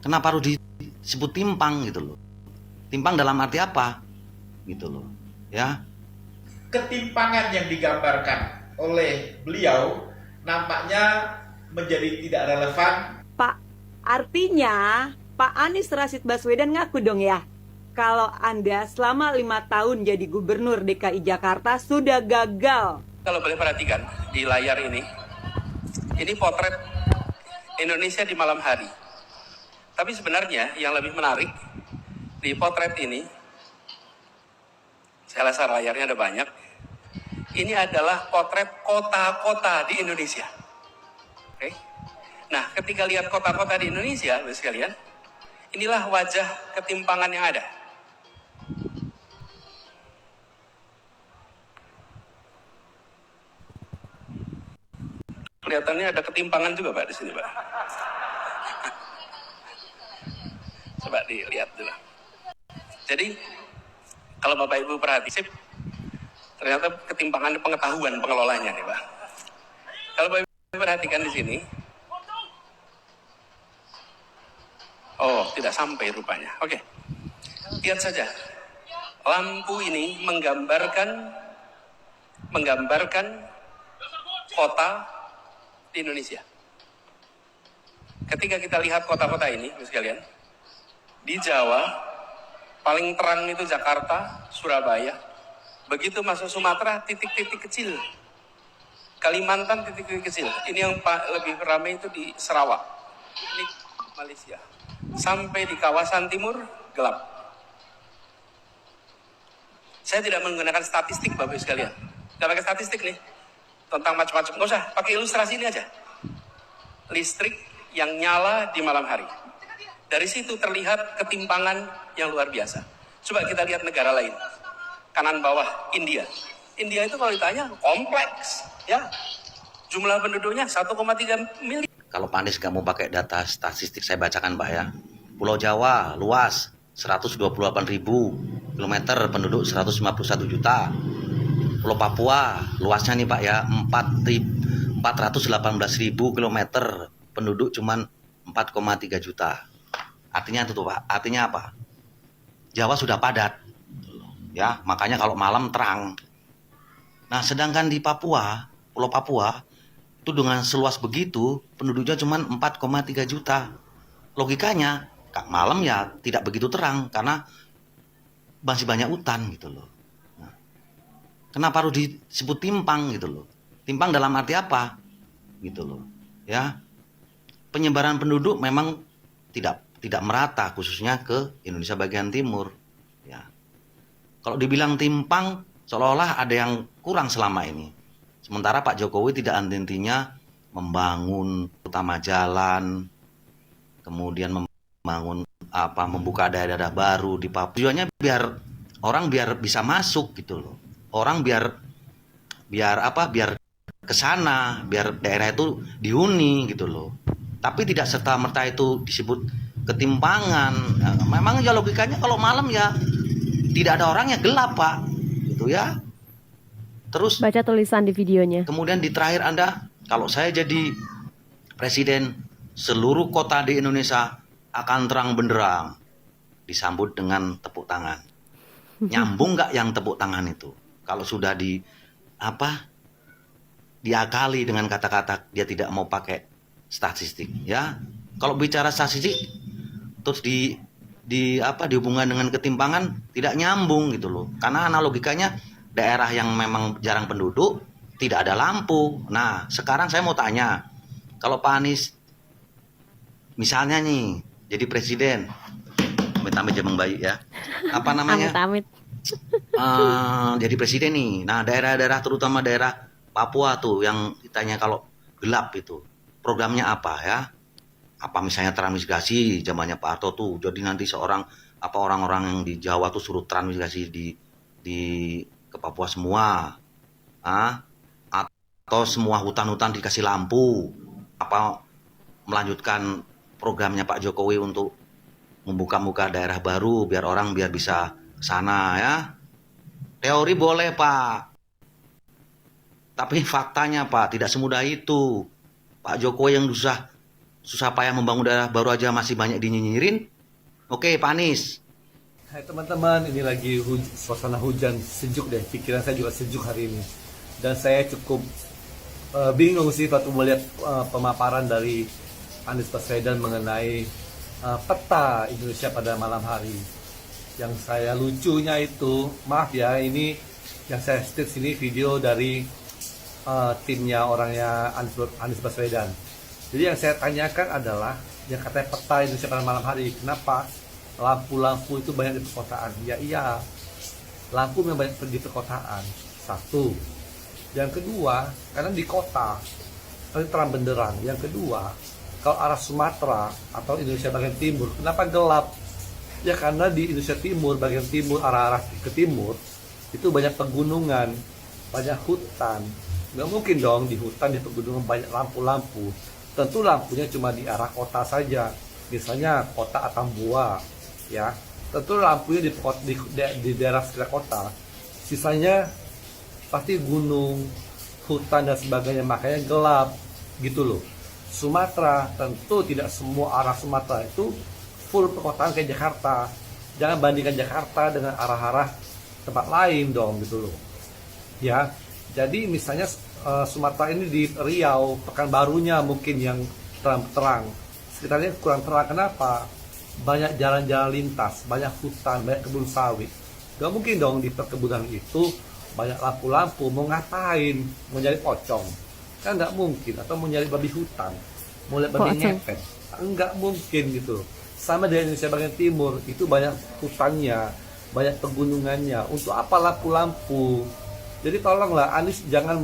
Kenapa harus disebut timpang gitu loh? Timpang dalam arti apa? Gitu loh. Ya. Ketimpangan yang digambarkan oleh beliau nampaknya menjadi tidak relevan. Pak, artinya Pak Anies Rashid Baswedan ngaku dong ya, kalau Anda selama 5 tahun jadi gubernur DKI Jakarta sudah gagal. Kalau boleh perhatikan di layar ini potret Indonesia di malam hari. Tapi sebenarnya yang lebih menarik di potret ini, saya rasa layarnya ada banyak, ini adalah potret kota-kota di Indonesia. Oke? Nah, ketika lihat kota-kota di Indonesia, Bapak sekalian, inilah wajah ketimpangan yang ada. Kelihatannya ada ketimpangan juga, Pak, di sini, Pak. Coba dilihat dulu. Jadi, kalau Bapak Ibu perhatikan, ternyata ketimpangan pengetahuan pengelolanya nih, Pak. Kalau Bapak Ibu perhatikan di sini, oh, tidak sampai rupanya. Oke, lihat saja. Lampu ini menggambarkan kota di Indonesia. Ketika kita lihat kota-kota ini, sekalian, di Jawa paling terang itu Jakarta, Surabaya. Begitu masuk Sumatera, titik-titik kecil. Kalimantan, titik-titik kecil. Ini yang lebih ramai itu di Sarawak. Ini Malaysia. Sampai di kawasan timur, gelap. Saya tidak menggunakan statistik, Bapak sekalian. Tidak pakai statistik nih. Tentang macam-macam. Nggak usah, pakai ilustrasi ini aja. Listrik yang nyala di malam hari. Dari situ terlihat ketimpangan yang luar biasa. Coba kita lihat negara lain. Kanan bawah, India. India itu kalau ditanya, kompleks. Ya, jumlah penduduknya 1,3 miliar. Kalau Pak Anies nggak mau pakai data statistik, saya bacakan Pak ya. Pulau Jawa luas 128.000 km, penduduk 151 juta. Pulau Papua luasnya nih Pak ya 418.000 km, penduduk cuman 4,3 juta. Artinya itu tuh Pak, artinya apa? Jawa sudah padat. Ya, makanya kalau malam terang. Nah, sedangkan di Papua, Pulau Papua itu dengan seluas begitu, penduduknya cuma 4,3 juta. Logikanya, malam ya tidak begitu terang karena masih banyak hutan gitu loh. Nah, kenapa harus disebut timpang gitu loh? Timpang dalam arti apa? Gitu loh. Ya. Penyebaran penduduk memang tidak merata, khususnya ke Indonesia bagian timur. Ya. Kalau dibilang timpang, seolah-olah ada yang kurang selama ini. Sementara Pak Jokowi tidak henti-hentinya membangun utama jalan, kemudian membuka daerah-daerah baru di Papua. Tujuannya biar orang bisa masuk gitu loh. Orang biar ke sana, biar daerah itu dihuni gitu loh. Tapi tidak serta-merta itu disebut ketimpangan. Nah, memang ya logikanya kalau malam ya tidak ada orangnya, gelap Pak. Gitu ya. Terus baca tulisan di videonya. Kemudian di terakhir Anda, kalau saya jadi presiden, seluruh kota di Indonesia akan terang benderang. Disambut dengan tepuk tangan. Nyambung nggak yang tepuk tangan itu? Kalau sudah diakali dengan kata-kata dia tidak mau pakai statistik, ya. Kalau bicara statistik terus dihubungkan dengan ketimpangan, tidak nyambung gitu loh. Karena analogikanya daerah yang memang jarang penduduk tidak ada lampu. Nah, sekarang saya mau tanya, kalau Pak Anies misalnya nih jadi presiden, amit-amit Jambang Bayi ya, apa namanya? Amit-amit. Jadi presiden nih. Nah, daerah-daerah terutama daerah Papua tuh yang ditanya kalau gelap itu, programnya apa ya? Apa misalnya transmigrasi zamannya Pak Harto tuh, jadi nanti orang-orang yang di Jawa tuh suruh transmigrasi ke Papua semua, atau semua hutan-hutan dikasih lampu, apa melanjutkan programnya Pak Jokowi untuk membuka daerah baru biar orang bisa ke sana ya. Teori boleh Pak, tapi faktanya Pak tidak semudah itu. Pak Jokowi yang susah payah membangun daerah baru aja masih banyak dinyinyirin. Oke, Pak Anies. Hai teman-teman, ini lagi suasana hujan sejuk deh. Pikiran saya juga sejuk hari ini. Dan saya cukup bingung sih waktu melihat pemaparan dari Anies Baswedan mengenai peta Indonesia pada malam hari. Yang saya lucunya itu, maaf ya, ini yang saya setir sini video dari timnya orangnya Anies Baswedan. Jadi yang saya tanyakan adalah yang katanya peta Indonesia pada malam hari, kenapa lampu-lampu itu banyak di perkotaan? Ya iya, lampu memang banyak di perkotaan. Satu. Yang kedua, karena di kota tapi terang benderang. Yang kedua, kalau arah Sumatera atau Indonesia bagian timur, kenapa gelap? Ya karena di Indonesia Timur, bagian timur, arah-arah ke timur itu banyak pegunungan, banyak hutan. Nggak mungkin dong di hutan, di pegunungan banyak lampu-lampu. Tentu lampunya cuma di arah kota saja, misalnya kota Atambua, ya. Tentu lampunya di daerah sekitar kota. Sisanya pasti gunung, hutan dan sebagainya, makanya gelap, gitu loh. Sumatera, tentu tidak semua arah Sumatera itu full perkotaan kayak Jakarta. Jangan bandingkan Jakarta dengan arah-arah tempat lain dong, gitu loh. Ya, jadi misalnya Sumatera ini di Riau, Pekanbarunya mungkin yang terang-terang, sekitarnya kurang terang. Kenapa? Banyak jalan-jalan lintas, banyak hutan, banyak kebun sawit. Gak mungkin dong di perkebunan itu banyak lampu-lampu. Mau ngapain? Mau nyari pocong? Kan nggak mungkin. Atau mau nyari babi hutan, mau lihat babi ngepet? Nggak mungkin gitu. Sama dengan Indonesia bagian timur, itu banyak hutannya, banyak pegunungannya. Untuk apa lampu-lampu? Jadi tolonglah Anies jangan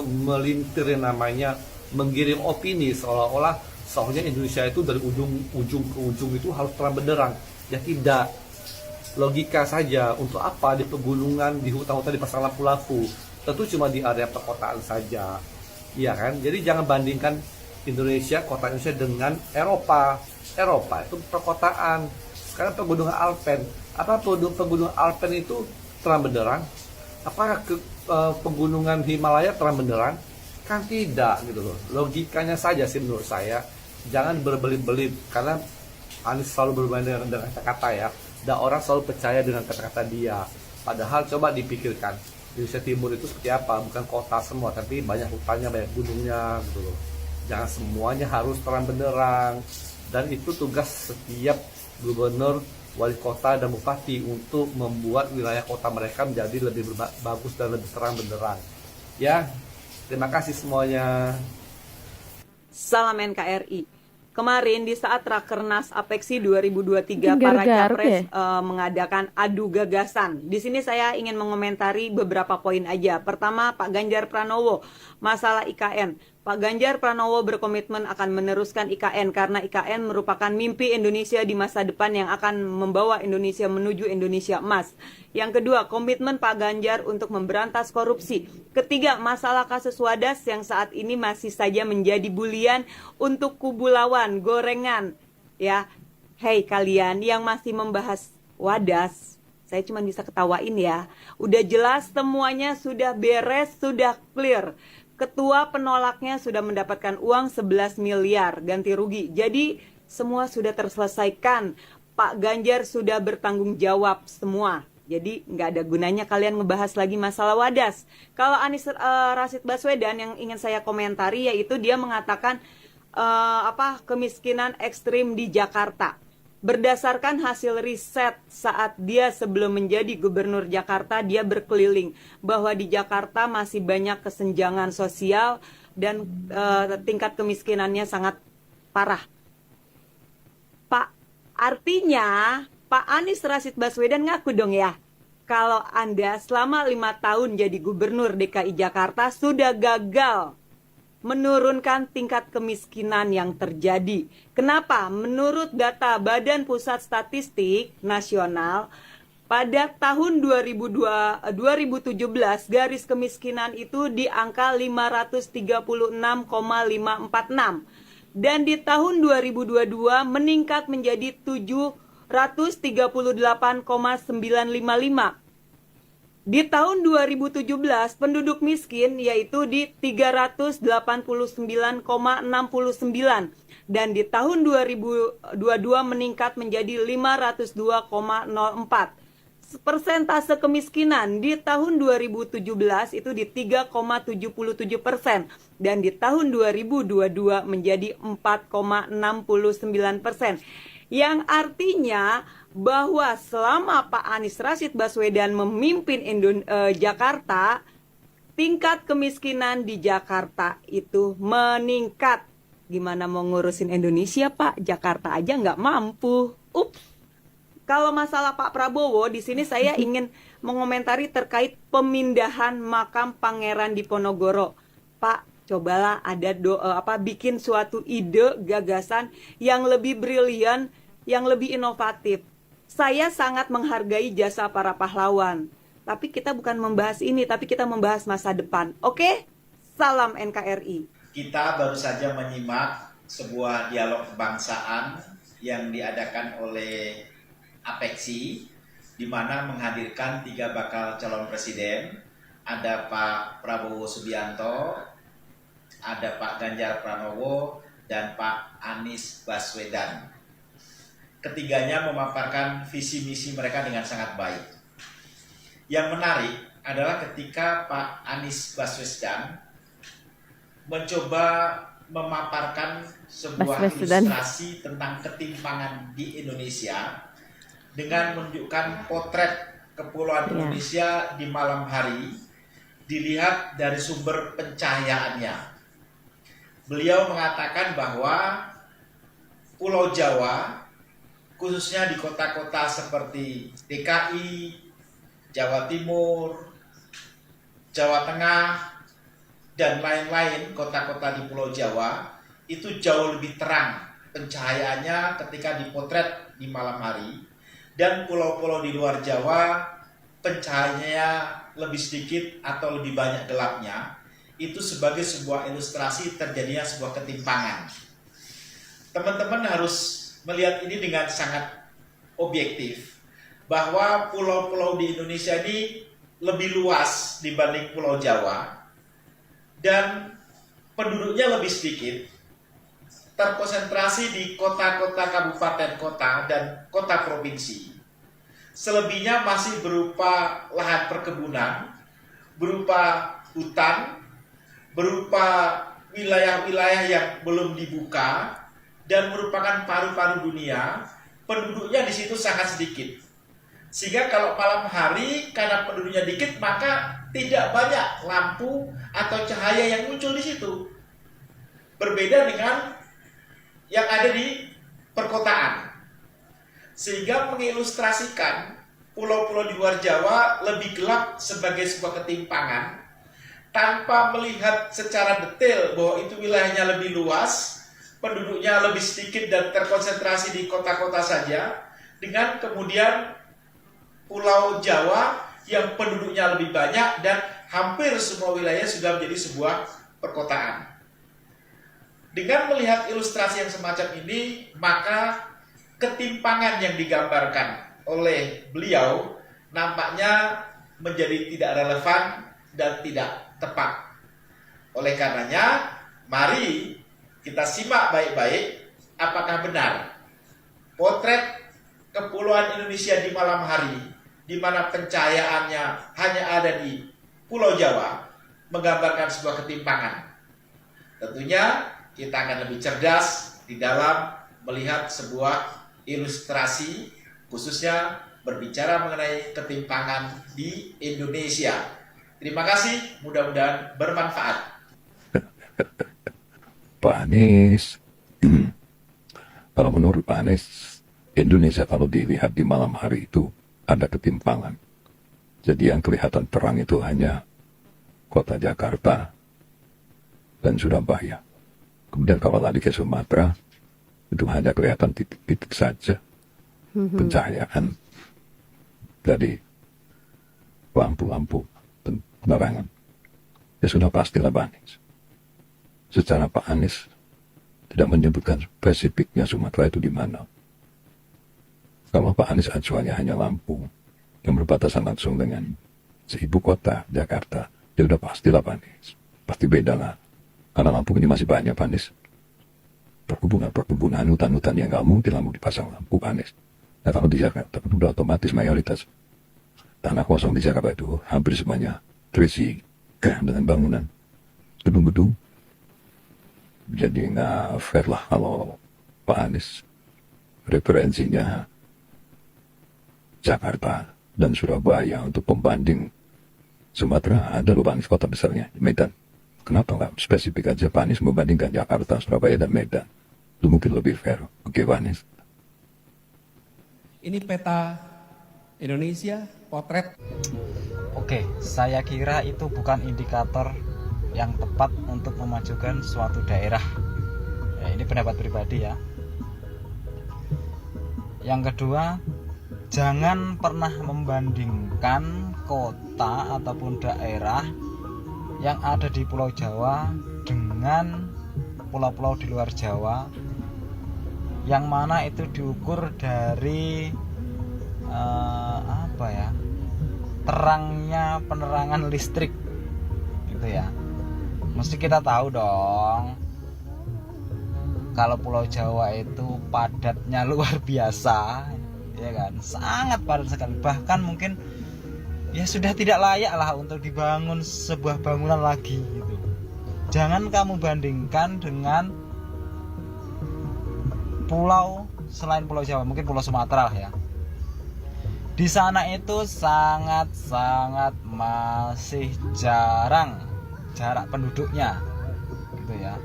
melintir yang namanya menggiring opini seolah-olah soalnya Indonesia itu dari ujung ke ujung itu harus terang benderang. Ya tidak. Logika saja. Untuk apa di pegunungan, di hutan-hutan dipasang lampu-lampu? Tentu cuma di area perkotaan saja. Iya kan? Jadi jangan bandingkan Indonesia, kota Indonesia dengan Eropa. Eropa itu perkotaan. Sekarang pegunungan Alpen. Apa pegunungan Alpen itu terang benderang? Apakah pegunungan Himalaya terang benderang? Kan tidak gitu loh. Logikanya saja sih menurut saya. Jangan berbelit-belit karena Anies selalu bermain dengan kata-kata ya. Dan orang selalu percaya dengan kata-kata dia. Padahal coba dipikirkan, Indonesia Timur itu seperti apa? Bukan kota semua, tapi banyak hutannya, banyak gunungnya gitu loh. Jangan semuanya harus terang benderang. Dan itu tugas setiap gubernur, wali kota, dan bupati untuk membuat wilayah kota mereka menjadi lebih bagus dan lebih terang benderang. Ya, terima kasih semuanya. Salam NKRI. Kemarin di saat Rakernas Apexi 2023 para capres mengadakan adu gagasan. Di sini saya ingin mengomentari beberapa poin aja. Pertama, Pak Ganjar Pranowo, masalah IKN. Pak Ganjar Pranowo berkomitmen akan meneruskan IKN karena IKN merupakan mimpi Indonesia di masa depan yang akan membawa Indonesia menuju Indonesia emas. Yang kedua, komitmen Pak Ganjar untuk memberantas korupsi. Ketiga, masalah kasus Wadas yang saat ini masih saja menjadi bulian untuk kubu lawan, gorengan. Ya, hei kalian yang masih membahas Wadas, saya cuma bisa ketawain ya. Udah jelas semuanya sudah beres, sudah clear. Ketua penolaknya sudah mendapatkan uang 11 miliar ganti rugi. Jadi semua sudah terselesaikan. Pak Ganjar sudah bertanggung jawab semua. Jadi nggak ada gunanya kalian ngebahas lagi masalah Wadas. Kalau Anies Rashid Baswedan yang ingin saya komentari yaitu dia mengatakan kemiskinan ekstrim di Jakarta. Berdasarkan hasil riset saat dia sebelum menjadi gubernur Jakarta, dia berkeliling bahwa di Jakarta masih banyak kesenjangan sosial dan tingkat kemiskinannya sangat parah. Pak, artinya Pak Anies Rashid Baswedan ngaku dong ya, kalau Anda selama 5 tahun jadi gubernur DKI Jakarta sudah gagal menurunkan tingkat kemiskinan yang terjadi. Kenapa? Menurut data Badan Pusat Statistik Nasional, pada tahun 2017 garis kemiskinan itu di angka 536,546 dan di tahun 2022 meningkat menjadi 738,955. Di tahun 2017 penduduk miskin yaitu di 389,69 dan di tahun 2022 meningkat menjadi 502,04. Persentase kemiskinan di tahun 2017 itu di 3,77% dan di tahun 2022 menjadi 4,69%. Yang artinya bahwa selama Pak Anies Rashid Baswedan memimpin Jakarta, tingkat kemiskinan di Jakarta itu meningkat. Gimana mau ngurusin Indonesia, Pak? Jakarta aja nggak mampu. Ups. Kalau masalah Pak Prabowo, di sini saya ingin mengomentari terkait pemindahan makam Pangeran Diponegoro. Pak, cobalah ada bikin suatu ide, gagasan yang lebih brilian, yang lebih inovatif. Saya sangat menghargai jasa para pahlawan. Tapi kita bukan membahas ini, tapi kita membahas masa depan. Oke? Salam NKRI. Kita baru saja menyimak sebuah dialog kebangsaan yang diadakan oleh Apexi, di mana menghadirkan 3 bakal calon presiden. Ada Pak Prabowo Subianto, ada Pak Ganjar Pranowo, dan Pak Anies Baswedan. Ketiganya memaparkan visi misi mereka dengan sangat baik. Yang menarik adalah ketika Pak Anies Baswedan mencoba memaparkan sebuah ilustrasi tentang ketimpangan di Indonesia dengan menunjukkan potret kepulauan Indonesia di malam hari dilihat dari sumber pencahayaannya. Beliau mengatakan bahwa Pulau Jawa, khususnya di kota-kota seperti DKI, Jawa Timur, Jawa Tengah, dan lain-lain kota-kota di Pulau Jawa, itu jauh lebih terang pencahayaannya ketika dipotret di malam hari. Dan pulau-pulau di luar Jawa pencahayaannya lebih sedikit atau lebih banyak gelapnya. Itu sebagai sebuah ilustrasi terjadinya sebuah ketimpangan. Teman-teman harus melihat ini dengan sangat objektif, bahwa pulau-pulau di Indonesia ini lebih luas dibanding Pulau Jawa dan penduduknya lebih sedikit, terkonsentrasi di kota-kota kabupaten kota dan kota provinsi. Selebihnya masih berupa lahan perkebunan, berupa hutan, berupa wilayah-wilayah yang belum dibuka dan merupakan paru-paru dunia. Penduduknya di situ sangat sedikit. Sehingga kalau malam hari karena penduduknya dikit, maka tidak banyak lampu atau cahaya yang muncul di situ. Berbeda dengan yang ada di perkotaan. Sehingga mengilustrasikan pulau-pulau di luar Jawa lebih gelap sebagai sebuah ketimpangan, tanpa melihat secara detail bahwa itu wilayahnya lebih luas, penduduknya lebih sedikit dan terkonsentrasi di kota-kota saja, dengan kemudian Pulau Jawa yang penduduknya lebih banyak dan hampir semua wilayah sudah menjadi sebuah perkotaan. Dengan melihat ilustrasi yang semacam ini, maka ketimpangan yang digambarkan oleh beliau nampaknya menjadi tidak relevan dan tidak tepat. Oleh karenanya, mari kita simak baik-baik apakah benar potret kepulauan Indonesia di malam hari, di mana pencahayaannya hanya ada di Pulau Jawa, menggambarkan sebuah ketimpangan. Tentunya kita akan lebih cerdas di dalam melihat sebuah ilustrasi, khususnya berbicara mengenai ketimpangan di Indonesia. Terima kasih, mudah-mudahan bermanfaat. Pak Anies, kalau menurut Pak Anies, Indonesia kalau dilihat di malam hari itu ada ketimpangan. Jadi yang kelihatan terang itu hanya kota Jakarta dan Surabaya. Kemudian kalau tadi ke Sumatera, itu hanya kelihatan titik-titik saja pencahayaan dari lampu-lampu penerangan. Ya sudah pastilah Pak Anies. Secara Pak Anies tidak menyebutkan spesifiknya Sumatera itu di mana. Kalau Pak Anies acuannya hanya lampu yang berbatasan langsung dengan ibu kota Jakarta, ya sudah pastilah Pak Anies. Pasti beda lah. Karena lampu ini masih banyak Pak Anies. perkebunan, hutan-hutan yang nggak mungkin lampu dipasang lampu, Pak Anies. Nah kalau di Jakarta itu udah otomatis mayoritas tanah kosong di Jakarta itu hampir semuanya terisi dengan bangunan gedung-gedung. Jadi nggak fair lah kalau Pak Anies referensinya Jakarta dan Surabaya untuk pembanding. Sumatera ada loh Pak Anies kota besarnya, Medan. Kenapa nggak spesifik aja Pak Anies membandingkan Jakarta, Surabaya, dan Medan? Itu mungkin lebih fair. Oke Pak Anies. Ini peta Indonesia, potret. Oke, saya kira itu bukan indikator yang tepat untuk memajukan suatu daerah. Ya, ini pendapat pribadi ya. Yang kedua, jangan pernah membandingkan kota ataupun daerah yang ada di Pulau Jawa dengan pulau-pulau di luar Jawa, yang mana itu diukur dari terangnya penerangan listrik gitu ya. Mesti kita tahu dong kalau Pulau Jawa itu padatnya luar biasa, ya kan, sangat padat sekali, bahkan mungkin ya sudah tidak layak lah untuk dibangun sebuah bangunan lagi gitu. Jangan kamu bandingkan dengan pulau selain Pulau Jawa, mungkin Pulau Sumatera lah ya. Di sana itu sangat-sangat masih jarang jarak penduduknya gitu ya.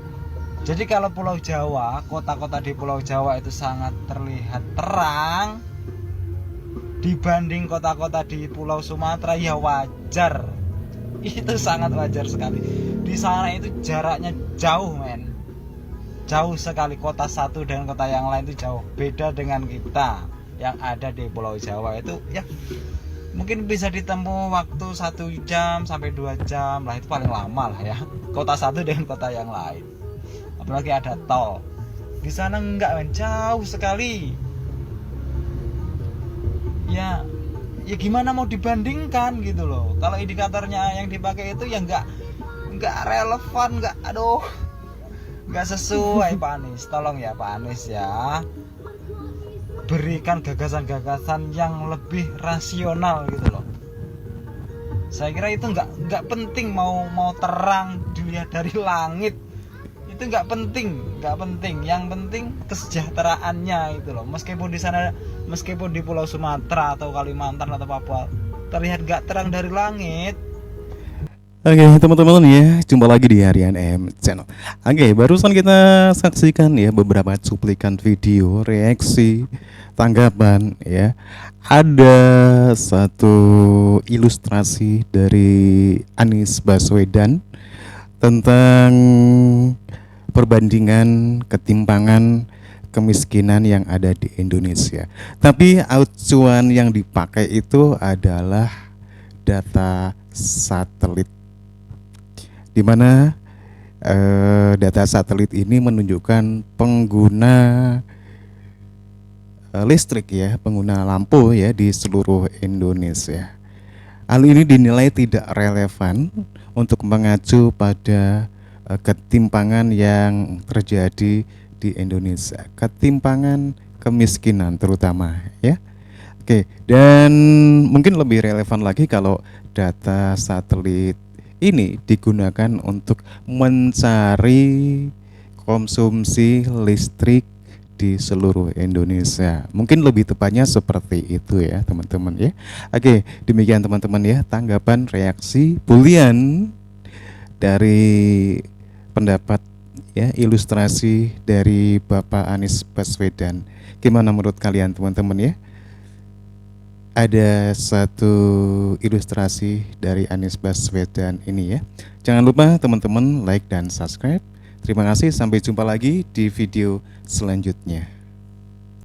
Jadi kalau Pulau Jawa, kota-kota di Pulau Jawa itu sangat terlihat terang dibanding kota-kota di Pulau Sumatera, ya wajar. Itu sangat wajar sekali. Di sana itu jaraknya jauh, men. Jauh sekali, kota satu dengan kota yang lain itu jauh. Beda dengan kita yang ada di Pulau Jawa itu ya mungkin bisa ditempuh waktu 1 jam sampai 2 jam lah, itu paling lama lah ya. Kota satu dengan kota yang lain. Apalagi ada tol. Di sana enggak, men, jauh sekali. Ya gimana mau dibandingkan gitu loh. Kalau indikatornya yang dipakai itu ya nggak relevan, nggak sesuai. Pak Anies, tolong ya Pak Anies ya, berikan gagasan-gagasan yang lebih rasional gitu loh. Saya kira itu nggak penting mau terang dilihat dari langit, itu nggak penting. Yang penting kesejahteraannya itu loh. Meskipun di sana, meskipun di Pulau Sumatera atau Kalimantan atau Papua terlihat nggak terang dari langit. Oke teman-teman ya, jumpa lagi di Harian M Channel. Oke, barusan kita saksikan ya beberapa cuplikan video, reaksi, tanggapan ya. Ada satu ilustrasi dari Anies Baswedan tentang perbandingan ketimpangan kemiskinan yang ada di Indonesia. Tapi acuan yang dipakai itu adalah data satelit, di mana data satelit ini menunjukkan pengguna listrik ya, pengguna lampu ya di seluruh Indonesia. Hal ini dinilai tidak relevan untuk mengacu pada ketimpangan yang terjadi di Indonesia, ketimpangan kemiskinan terutama ya. Oke, dan mungkin lebih relevan lagi kalau data satelit ini digunakan untuk mencari konsumsi listrik di seluruh Indonesia. Mungkin lebih tepatnya seperti itu ya teman-teman ya. Oke, demikian teman-teman ya tanggapan, reaksi, bulian dari pendapat ya, ilustrasi dari Bapak Anies Baswedan. Gimana menurut kalian teman-teman ya? Ada satu ilustrasi dari Anies Baswedan ini ya. Jangan lupa teman-teman like dan subscribe. Terima kasih, sampai jumpa lagi di video selanjutnya.